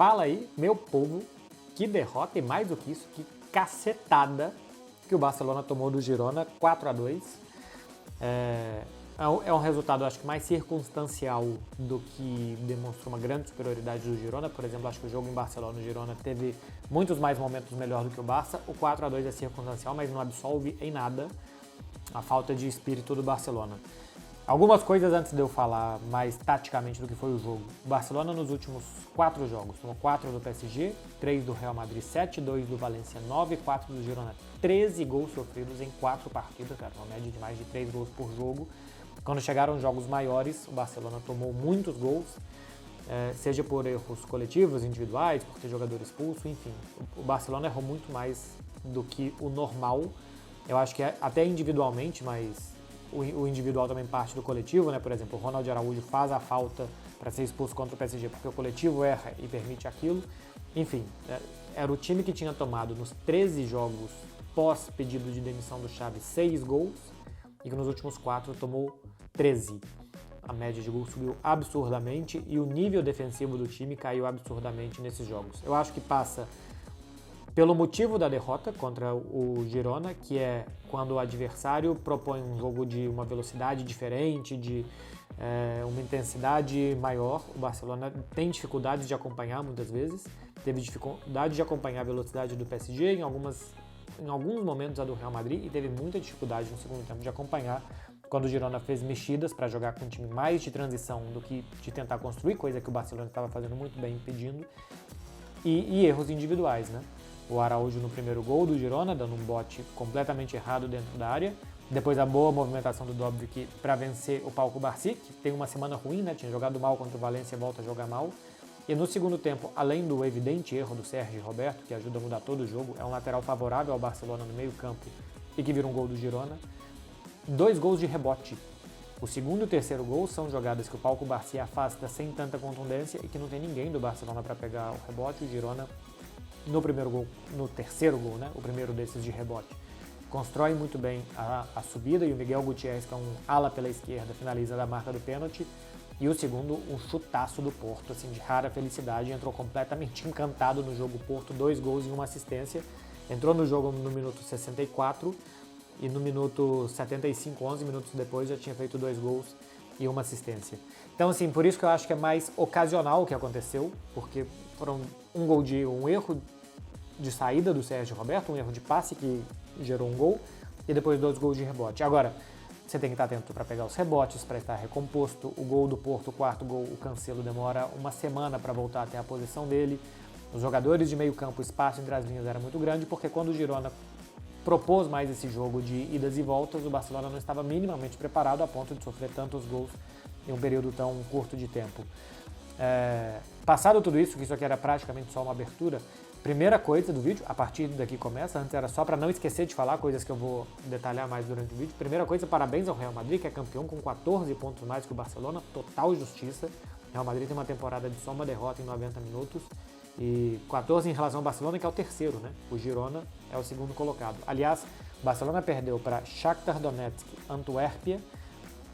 fala aí, meu povo, que derrota e mais do que isso, que cacetada que o Barcelona tomou do Girona, 4-2. É um resultado, acho que mais circunstancial do que demonstrou uma grande superioridade do Girona. Por exemplo, acho que o jogo em Barcelona, o Girona teve muitos mais momentos melhor do que o Barça. O 4-2 é circunstancial, mas não absolve em nada a falta de espírito do Barcelona. Algumas coisas antes de eu falar mais taticamente do que foi o jogo. O Barcelona nos últimos 4 jogos tomou 4 do PSG, 3 do Real Madrid, 7, 2 do Valência, 9, 4 do Girona. 13 gols sofridos em 4 partidas, cara, uma média de mais de 3 gols por jogo. Quando chegaram jogos maiores, o Barcelona tomou muitos gols, seja por erros coletivos, individuais, por ter jogador expulso, enfim. O Barcelona errou muito mais do que o normal. Eu acho que até individualmente, mas o individual também parte do coletivo, né? Por exemplo, o Ronald Araújo faz a falta para ser expulso contra o PSG, porque o coletivo erra e permite aquilo. Enfim, era o time que tinha tomado nos 13 jogos pós pedido de demissão do Xavi 6 gols e que nos últimos 4 tomou 13. A média de gols subiu absurdamente e o nível defensivo do time caiu absurdamente nesses jogos. Eu acho que passa pelo motivo da derrota contra o Girona, que é quando o adversário propõe um jogo de uma velocidade diferente, de uma intensidade maior. O Barcelona tem dificuldades de acompanhar muitas vezes, teve dificuldade de acompanhar a velocidade do PSG, em alguns momentos a do Real Madrid, e teve muita dificuldade no segundo tempo de acompanhar quando o Girona fez mexidas para jogar com um time mais de transição do que de tentar construir, coisa que o Barcelona estava fazendo muito bem impedindo, e erros individuais, né? O Araújo no primeiro gol do Girona, dando um bote completamente errado dentro da área. Depois a boa movimentação do Dobbik para vencer o Pau Cubarsí, que tem uma semana ruim, né? Tinha jogado mal contra o Valência e volta a jogar mal. E no segundo tempo, além do evidente erro do Sérgio Roberto, que ajuda a mudar todo o jogo, é um lateral favorável ao Barcelona no meio campo e que vira um gol do Girona. 2 gols de rebote. O segundo e o terceiro gol são jogadas que o Pau Cubarsí afasta sem tanta contundência e que não tem ninguém do Barcelona para pegar o rebote. O Girona no terceiro gol, né? O primeiro desses de rebote, constrói muito bem a subida e o Miguel Gutiérrez, que é um ala pela esquerda, finaliza da marca do pênalti. E o segundo, um chutaço do Porto, assim, de rara felicidade, entrou completamente encantado no jogo Porto, 2 gols e 1 assistência. Entrou no jogo no minuto 64 e no minuto 75, 11 minutos depois, já tinha feito 2 gols e 1 assistência. Então, assim, por isso que eu acho que é mais ocasional o que aconteceu, porque foram um erro de saída do Sérgio Roberto, um erro de passe que gerou um gol, e depois 2 gols de rebote. Agora, você tem que estar atento para pegar os rebotes, para estar recomposto. O gol do Porto, o quarto gol, o Cancelo demora uma semana para voltar até a posição dele. Os jogadores de meio campo, o espaço entre as linhas era muito grande, porque quando o Girona propôs mais esse jogo de idas e voltas, o Barcelona não estava minimamente preparado a ponto de sofrer tantos gols em um período tão curto de tempo. Passado tudo isso, que isso aqui era praticamente só uma abertura, primeira coisa do vídeo, a partir daqui começa, antes era só para não esquecer de falar coisas que eu vou detalhar mais durante o vídeo. Primeira coisa, parabéns ao Real Madrid, que é campeão com 14 pontos mais que o Barcelona, total justiça. O Real Madrid tem uma temporada de só uma derrota em 90 minutos e 14 em relação ao Barcelona, que é o terceiro, né? O Girona é o segundo colocado. Aliás, o Barcelona perdeu para Shakhtar Donetsk, Antuérpia.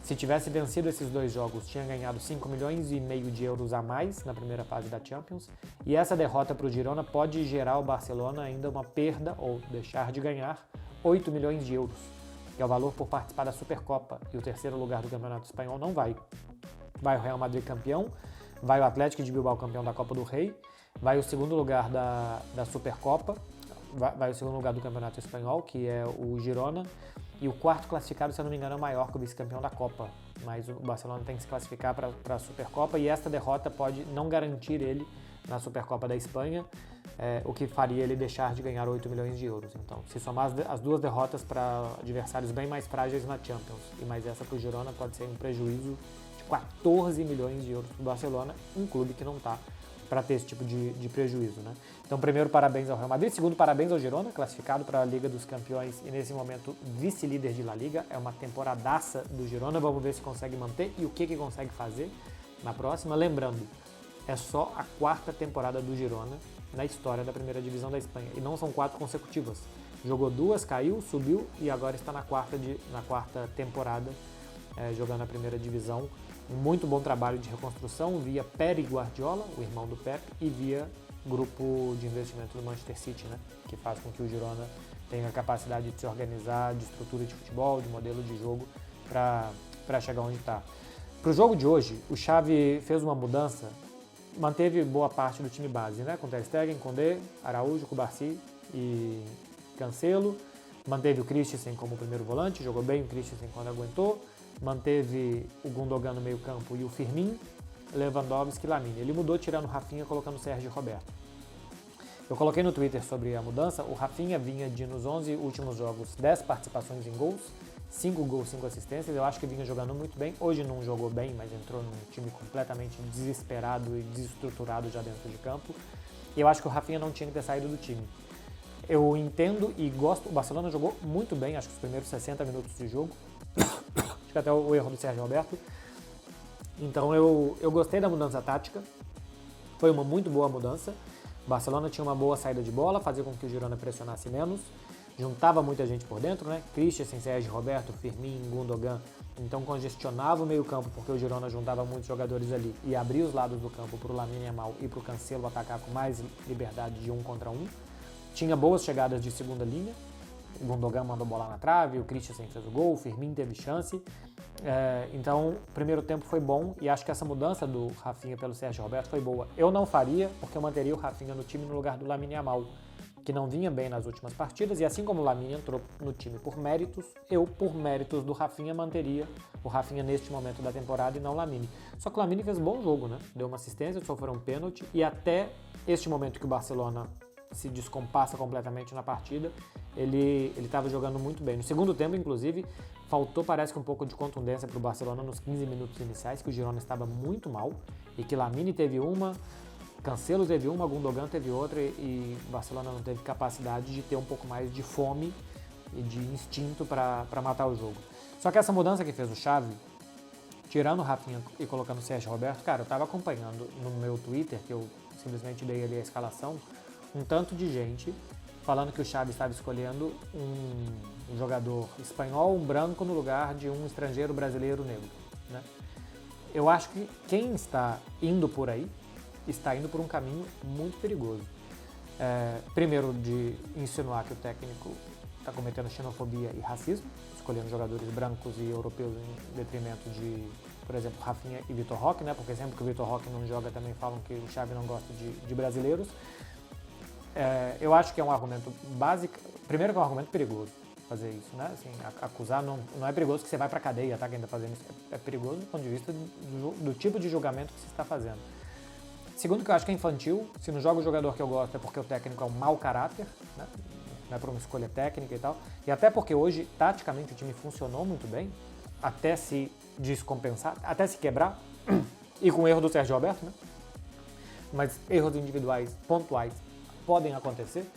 Se tivesse vencido esses 2 jogos, tinha ganhado 5,5 milhões de euros a mais na primeira fase da Champions. E essa derrota para o Girona pode gerar ao Barcelona ainda uma perda, ou deixar de ganhar, 8 milhões de euros, que é o valor por participar da Supercopa. E o terceiro lugar do Campeonato Espanhol não vai. Vai o Real Madrid campeão, vai o Atlético de Bilbao campeão da Copa do Rei, vai o segundo lugar da Supercopa, vai o segundo lugar do Campeonato Espanhol, que é o Girona. E o quarto classificado, se eu não me engano, é o Mallorca, o vice-campeão da Copa. Mas o Barcelona tem que se classificar para a Supercopa e esta derrota pode não garantir ele na Supercopa da Espanha, o que faria ele deixar de ganhar 8 milhões de euros. Então, se somar as 2 derrotas para adversários bem mais frágeis na Champions e mais essa para o Girona, pode ser um prejuízo de 14 milhões de euros para o Barcelona, um clube que não está para ter esse tipo de prejuízo, né? Então, primeiro, parabéns ao Real Madrid. Segundo, parabéns ao Girona, classificado para a Liga dos Campeões e, nesse momento, vice-líder de La Liga. É uma temporadaça do Girona. Vamos ver se consegue manter e o que consegue fazer na próxima. Lembrando, é só a 4ª temporada do Girona na história da primeira divisão da Espanha. E não são 4 consecutivas. Jogou 2, caiu, subiu e agora está na 4ª temporada jogando a primeira divisão. um muito bom trabalho de reconstrução via Pep Guardiola, o irmão do Pep, e via grupo de investimento do Manchester City, né, que faz com que o Girona tenha a capacidade de se organizar, de estrutura de futebol, de modelo de jogo para chegar onde está. Para o jogo de hoje, o Xavi fez uma mudança, manteve boa parte do time base, né, com Ter Stegen, Koundé, Araújo, Cubarsí e Cancelo. Manteve o Christensen como primeiro volante, jogou bem o Christensen quando aguentou. Manteve o Gundogan no meio campo e o Firmino, Lewandowski e Lamine. Ele mudou tirando o Rafinha, colocando o Sérgio Roberto. Eu coloquei no Twitter sobre a mudança. O Rafinha vinha de, nos 11 últimos jogos, 10 participações em gols, 5 gols, 5 assistências. Eu acho que vinha jogando muito bem. Hoje não jogou bem, mas entrou num time completamente desesperado e desestruturado já dentro de campo. E eu acho que o Rafinha não tinha que ter saído do time. Eu entendo e gosto. O Barcelona jogou muito bem, acho que os primeiros 60 minutos de jogo. Acho que até o erro do Sérgio Roberto. Então eu gostei da mudança tática. Foi uma muito boa mudança. O Barcelona tinha uma boa saída de bola, fazia com que o Girona pressionasse menos. Juntava muita gente por dentro, né? Christensen, Sérgio Roberto, Firmino, Gundogan. Então congestionava o meio campo, porque o Girona juntava muitos jogadores ali e abria os lados do campo para o Lamine Yamal e para o Cancelo atacar com mais liberdade de 1 contra 1. Tinha boas chegadas de segunda linha. O Gundogan mandou bola na trave, o Christensen fez o gol, o Firmino teve chance. Então, o primeiro tempo foi bom e acho que essa mudança do Rafinha pelo Sérgio Roberto foi boa. Eu não faria, porque eu manteria o Rafinha no time no lugar do Lamine Yamal, que não vinha bem nas últimas partidas, e assim como o Lamine entrou no time por méritos, eu, por méritos do Rafinha, manteria o Rafinha neste momento da temporada e não o Lamine. Só que o Lamine fez um bom jogo, né? Deu uma assistência, sofreu um pênalti, e até este momento que o Barcelona se descompassa completamente na partida, ele estava jogando muito bem. No segundo tempo, inclusive, faltou, parece que um pouco de contundência para o Barcelona nos 15 minutos iniciais, que o Girona estava muito mal, e que Lamine teve uma, Cancelo teve uma, Gundogan teve outra, e o Barcelona não teve capacidade de ter um pouco mais de fome e de instinto para matar o jogo. Só que essa mudança que fez o Xavi, tirando o Rafinha e colocando o Sérgio Roberto, cara, eu estava acompanhando no meu Twitter, que eu simplesmente dei ali a escalação, um tanto de gente falando que o Xavi estava escolhendo um jogador espanhol, um branco, no lugar de um estrangeiro brasileiro negro, né? Eu acho que quem está indo por aí está indo por um caminho muito perigoso. Primeiro, de insinuar que o técnico está cometendo xenofobia e racismo, escolhendo jogadores brancos e europeus em detrimento de, por exemplo, Rafinha e Vitor Roque, né? Porque sempre que o Vitor Roque não joga também falam que o Xavi não gosta de brasileiros. Eu acho que é um argumento básico. Primeiro que é um argumento perigoso fazer isso, né? Assim, acusar não é perigoso que você vai para a cadeia, tá? Quem está fazendo isso é perigoso do ponto de vista do tipo de julgamento que você está fazendo. Segundo, que eu acho que é infantil. Se não joga o jogador que eu gosto é porque o técnico é um mau caráter, né? Não é por uma escolha técnica e tal. E até porque hoje, taticamente, o time funcionou muito bem, até se descompensar, até se quebrar, e com o erro do Sérgio Roberto, né? Mas erros individuais, pontuais, podem acontecer.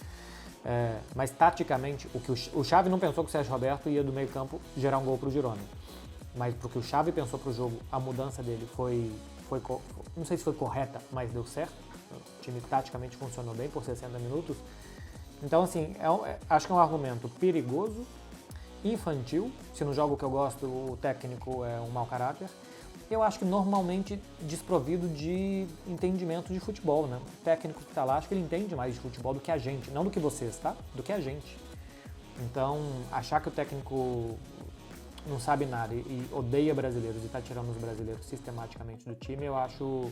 Mas taticamente, o Xavi não pensou que o Sérgio Roberto ia do meio campo gerar um gol para o Girona. Mas porque o Xavi pensou para o jogo, a mudança dele foi, não sei se foi correta, mas deu certo. O time taticamente funcionou bem por 60 minutos. Então, assim, acho que é um argumento perigoso, infantil. Se no jogo que eu gosto o técnico é um mau caráter, eu acho que normalmente desprovido de entendimento de futebol, né? O técnico que está lá, acho que ele entende mais de futebol do que a gente, não do que vocês, tá? Do que a gente. Então, achar que o técnico não sabe nada e odeia brasileiros e está tirando os brasileiros sistematicamente do time, eu acho...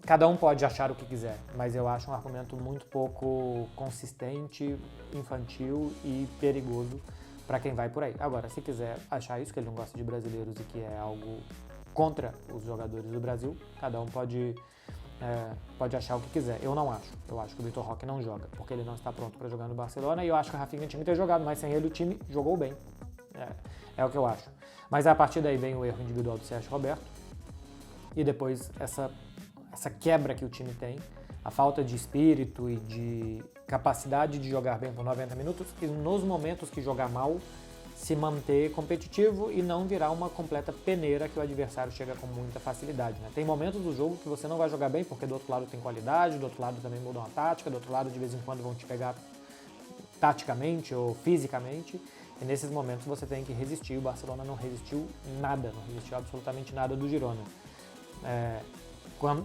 Cada um pode achar o que quiser, mas eu acho um argumento muito pouco consistente, infantil e perigoso para quem vai por aí. Agora, se quiser achar isso, que ele não gosta de brasileiros e que é algo contra os jogadores do Brasil, cada um pode achar o que quiser. Eu não acho. Eu acho que o Vitor Roque não joga, porque ele não está pronto para jogar no Barcelona, e eu acho que o Rafinha tinha que ter jogado, mas sem ele o time jogou bem. É o que eu acho. Mas a partir daí vem o erro individual do Sérgio Roberto, e depois essa quebra que o time tem, a falta de espírito e de capacidade de jogar bem por 90 minutos, e nos momentos que jogar mal, se manter competitivo e não virar uma completa peneira que o adversário chega com muita facilidade, né? Tem momentos do jogo que você não vai jogar bem porque do outro lado tem qualidade, do outro lado também muda uma tática, do outro lado de vez em quando vão te pegar taticamente ou fisicamente, E nesses momentos você tem que resistir. O Barcelona não resistiu nada, não resistiu absolutamente nada do Girona.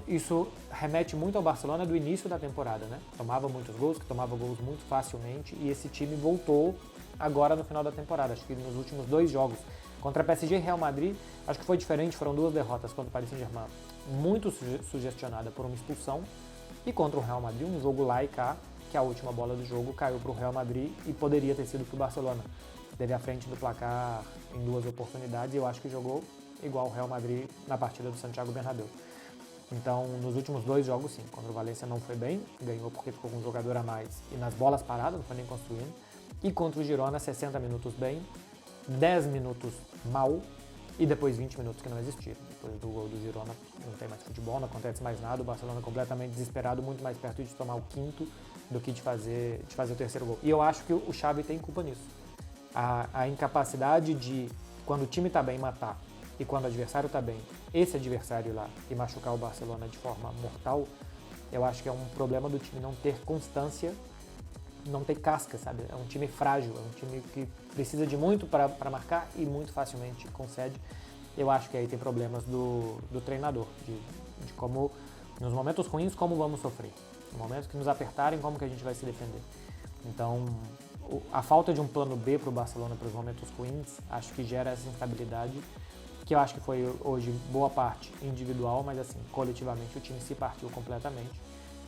Isso remete muito ao Barcelona do início da temporada, né? Tomava muitos gols, que tomava gols muito facilmente, e esse time voltou agora no final da temporada, acho que nos últimos 2 jogos. Contra PSG e Real Madrid, acho que foi diferente, foram 2 derrotas contra o Paris Saint-Germain, muito sugestionada por uma expulsão, e contra o Real Madrid, um jogo lá e cá, que a última bola do jogo caiu para o Real Madrid e poderia ter sido para o Barcelona. Esteve à frente do placar em 2 oportunidades e eu acho que jogou igual o Real Madrid na partida do Santiago Bernabéu. Então, nos últimos 2 jogos, sim, contra o Valência não foi bem, ganhou porque ficou com um jogador a mais e nas bolas paradas, não foi nem construindo. E contra o Girona, 60 minutos bem, 10 minutos mal e depois 20 minutos que não existiram. Depois do gol do Girona não tem mais futebol, não acontece mais nada, o Barcelona completamente desesperado, muito mais perto de tomar o 5º do que de fazer o 3º gol. E eu acho que o Xavi tem culpa nisso. A incapacidade de, quando o time está bem, matar, e quando o adversário está bem, esse adversário lá, e machucar o Barcelona de forma mortal, eu acho que é um problema do time não ter constância, não ter casca, sabe? É um time frágil, é um time que precisa de muito para marcar e muito facilmente concede. Eu acho que aí tem problemas do treinador, de como, nos momentos ruins, como vamos sofrer. Nos momentos que nos apertarem, como que a gente vai se defender. Então, a falta de um plano B para o Barcelona para os momentos ruins, acho que gera essa instabilidade, que eu acho que foi hoje boa parte individual, mas assim, coletivamente o time se partiu completamente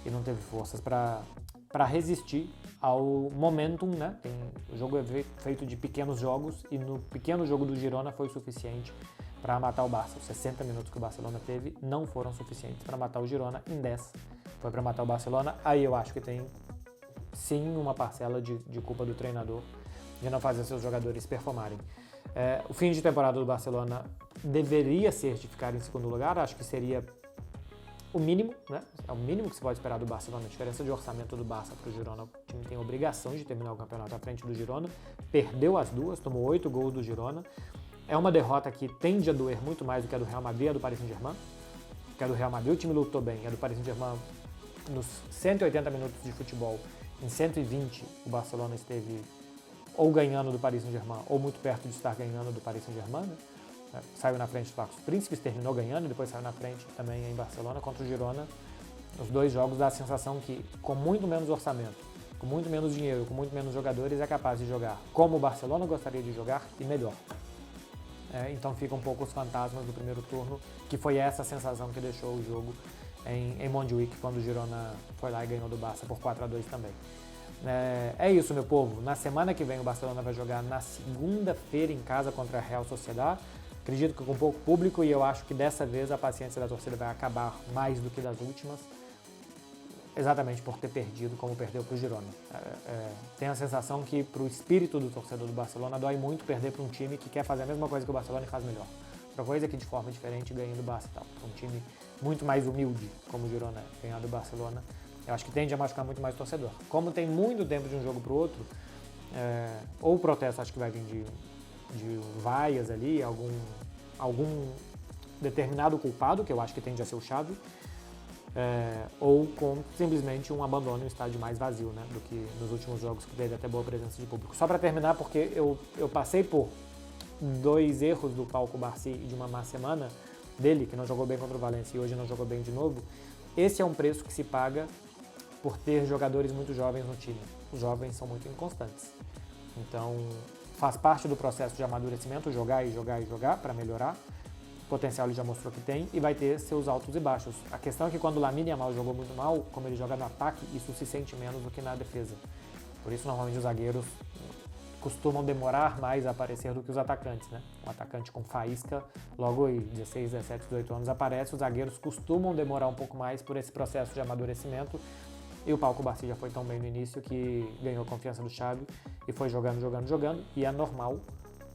e não teve forças para resistir ao momentum, né? O jogo é feito de pequenos jogos e no pequeno jogo do Girona foi suficiente para matar o Barça. Os 60 minutos que o Barcelona teve não foram suficientes para matar o Girona, em 10 foi para matar o Barcelona. Aí eu acho que tem sim uma parcela de culpa do treinador de não fazer seus jogadores performarem. O fim de temporada do Barcelona deveria ser de ficar em segundo lugar, acho que seria o mínimo, né? É o mínimo que se pode esperar do Barcelona. A diferença de orçamento do Barça para o Girona, o time tem a obrigação de terminar o campeonato à frente do Girona, perdeu as 2, tomou 8 gols do Girona. É uma derrota que tende a doer muito mais do que a do Real Madrid e a do Paris Saint-Germain, que a do Real Madrid o time lutou bem, a do Paris Saint-Germain nos 180 minutos de futebol, em 120 o Barcelona esteve ou ganhando do Paris Saint-Germain ou muito perto de estar ganhando do Paris Saint-Germain, né? Saiu na frente do Marcos Príncipes, terminou ganhando e depois saiu na frente também em Barcelona contra o Girona. Os 2 jogos dá a sensação que com muito menos orçamento, com muito menos dinheiro, com muito menos jogadores é capaz de jogar como o Barcelona gostaria de jogar e melhor. Então ficam um pouco os fantasmas do primeiro turno, que foi essa sensação que deixou o jogo em Montjuic quando o Girona foi lá e ganhou do Barça por 4-2 também. É isso, meu povo. Na semana que vem o Barcelona vai jogar na segunda-feira em casa contra a Real Sociedad. Acredito que com pouco público e eu acho que dessa vez a paciência da torcida vai acabar mais do que das últimas, exatamente por ter perdido como perdeu para o Girona. Tenho a sensação que para o espírito do torcedor do Barcelona dói muito perder para um time que quer fazer a mesma coisa que o Barcelona e faz melhor. Outra coisa é que de forma diferente ganha do Barça e tal. Para um time muito mais humilde como o Girona ganhar do Barcelona, eu acho que tende a machucar muito mais o torcedor. Como tem muito tempo de um jogo para o outro, ou o protesto acho que vai vir de vaias ali, algum determinado culpado, que eu acho que tende a ser o Xavi, ou com simplesmente um abandono em um estádio mais vazio, né, do que nos últimos jogos que teve até boa presença de público. Só para terminar, porque eu passei por 2 erros do Pau Cubarsí e de uma má semana dele, que não jogou bem contra o Valência e hoje não jogou bem de novo. Esse é um preço que se paga por ter jogadores muito jovens no time. Os jovens são muito inconstantes. Então, faz parte do processo de amadurecimento, jogar e jogar e jogar para melhorar. O potencial ele já mostrou que tem e vai ter seus altos e baixos. A questão é que quando o Lamine Yamal jogou muito mal, como ele joga no ataque, isso se sente menos do que na defesa. Por isso, normalmente, os zagueiros costumam demorar mais a aparecer do que os atacantes, né? Um atacante com faísca, logo aí, 16, 17, 18 anos aparece, os zagueiros costumam demorar um pouco mais por esse processo de amadurecimento. E o Pau Cubarsí já foi tão bem no início que ganhou a confiança do Xavi e foi jogando, e é normal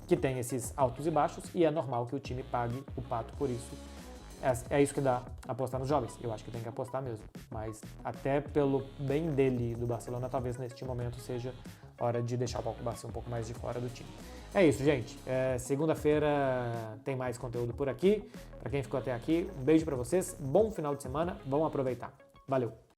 que tenha esses altos e baixos e é normal que o time pague o pato por isso. É isso que dá apostar nos jovens, eu acho que tem que apostar mesmo, mas até pelo bem dele e do Barcelona, talvez neste momento seja hora de deixar o Pau Cubarsí um pouco mais de fora do time. É isso, gente. Segunda-feira tem mais conteúdo por aqui. Para quem ficou até aqui, um beijo para vocês, bom final de semana, vamos aproveitar. Valeu!